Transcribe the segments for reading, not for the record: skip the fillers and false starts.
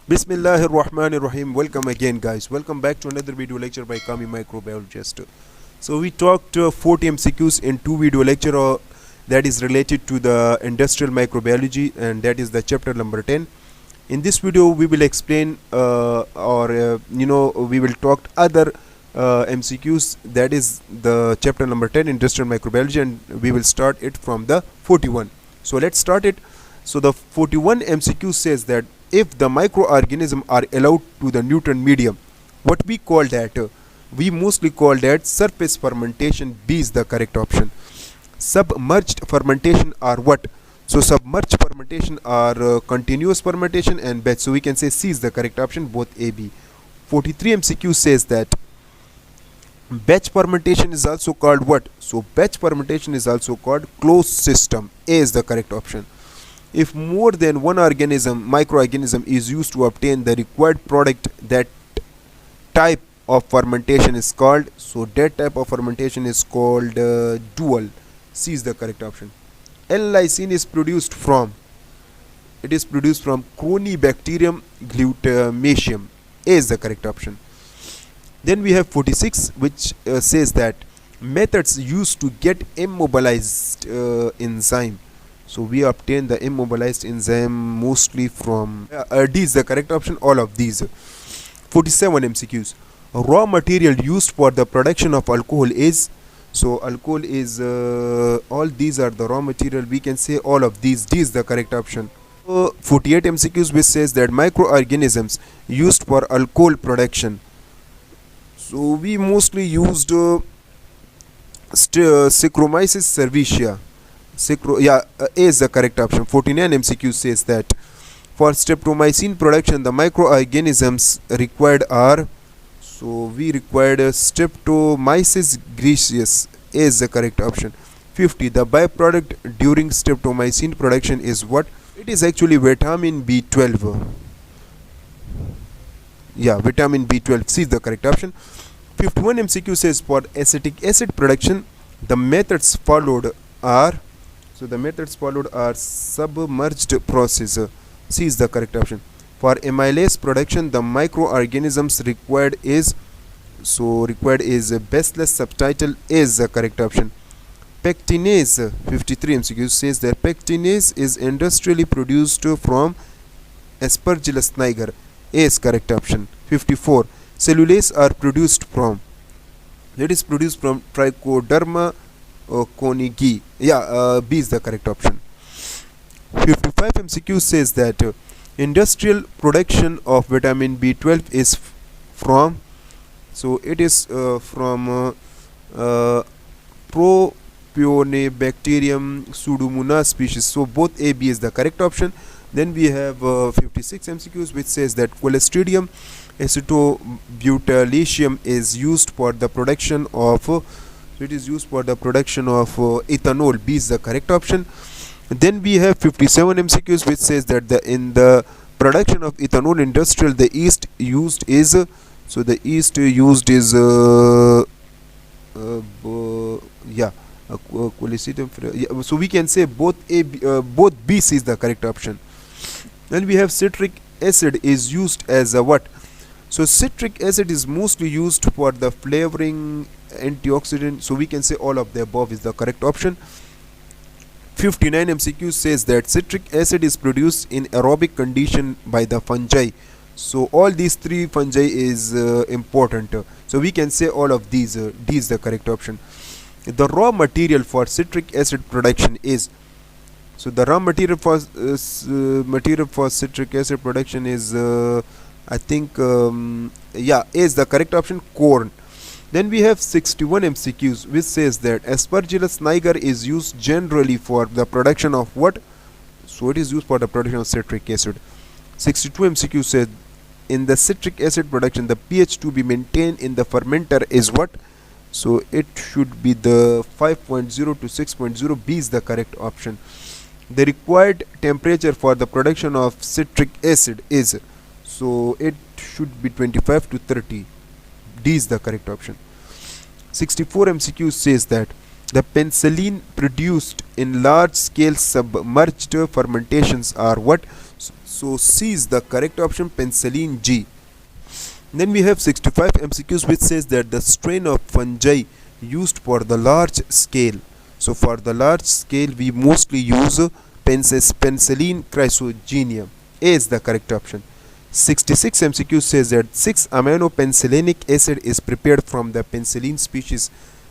Bismillahir Rahmanir Rahim. Welcome again, guys. Welcome back to another video lecture by Kami Microbiologist. So we talked 40 MCQs in two video lecture that is related to the industrial microbiology, and that is the chapter number 10. In this video, we will explain we will talk other MCQs, that is the chapter number 10 industrial microbiology, and we will start it from the 41. So let's start it. So the 41 MCQ says that if the microorganisms are allowed to the nutrient medium, what we call that? We mostly call that surface fermentation. B is the correct option. Submerged fermentation are what? So submerged fermentation are continuous fermentation and batch. So we can say C is the correct option, both A, B. 43 MCQ says that batch fermentation is also called what? So batch fermentation is also called closed system. A is the correct option. If more than one microorganism is used to obtain the required product, that type of fermentation is called, so that type of fermentation is called dual. C is the correct option. L-lysine is produced from, it is produced from Corynebacterium glutamaceum. A is the correct option. Then we have 46, which says that methods used to get immobilized enzyme. So we obtain the immobilized enzyme mostly from D is the correct option, all of these. 47 MCQs. Raw material used for the production of alcohol is, so alcohol is all these are the raw material, we can say all of these. D is the correct option. 48 MCQs, which says that microorganisms used for alcohol production. So we mostly used Saccharomyces cerevisiae. A is the correct option. 49 MCQ says that for streptomycin production, the microorganisms required are, so we required Streptomyces graeus. A is the correct option. 50. The byproduct during streptomycin production is what? It is actually vitamin B12. Vitamin B12. C is the correct option. 51 MCQ says for acetic acid production, the methods followed are, so the methods followed are submerged process. C is the correct option. For amylase production, the microorganisms required is, Bacillus subtitle. A is the correct option. Pectinase, 53 MCQ says that pectinase is industrially produced from Aspergillus niger. A is correct option. 54. Cellulase are produced from, it is produced from Trichoderma conigi. B is the correct option. 55 MCQ says that industrial production of vitamin B12 is from, so it is from Propionibacterium pseudomonas species. So both A, B is the correct option. Then we have 56 MCQs, which says that Clostridium acetobutylation is used for the production of ethanol. B is the correct option. Then we have 57 MCQs, which says that in the production of ethanol industrial, the yeast used is, so the yeast used is so we can say both both B, C is the correct option. Then we have citric acid is used as a what? So citric acid is mostly used for the flavoring, antioxidant. So we can say all of the above is the correct option. 59 MCQ says that citric acid is produced in aerobic condition by the fungi. So all these three fungi is important. So we can say all of these. D is the correct option. The raw material for citric acid production is, so the raw material for citric acid production is I think A is the correct option, corn. Then we have 61 MCQs, which says that Aspergillus niger is used generally for the production of what? So it is used for the production of citric acid. 62 MCQ says in the citric acid production, the pH to be maintained in the fermenter is what? So it should be the 5.0 to 6.0. B is the correct option. The required temperature for the production of citric acid is, so it should be 25 to 30. D is the correct option. 64 MCQ says that the penicillin produced in large scale submerged fermentations are what? So C is the correct option, penicillin G. Then we have 65 MCQs which says that the strain of fungi used for the large scale. So for the large scale we mostly use penicillin chrysogenia. A is the correct option. 66 MCQ says that 6-aminopenicillinic acid is prepared from the penicillin species.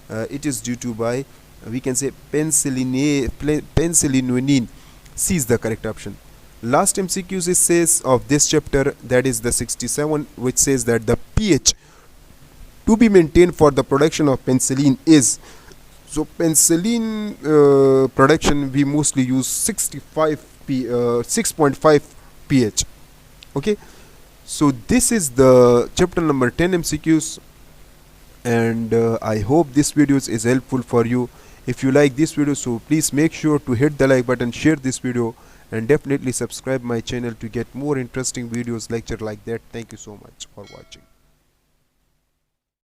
It is due to by we can say penicillinone. C is the correct option. Last MCQs it says of this chapter, that is the 67, which says that the pH to be maintained for the production of penicillin is, so penicillin production we mostly use 6.5 pH. Okay, so this is the chapter number 10 MCQs, and I hope this video is helpful for you. If you like this video, so please make sure to hit the like button, share this video, and definitely subscribe my channel to get more interesting videos lecture like that. Thank you so much for watching.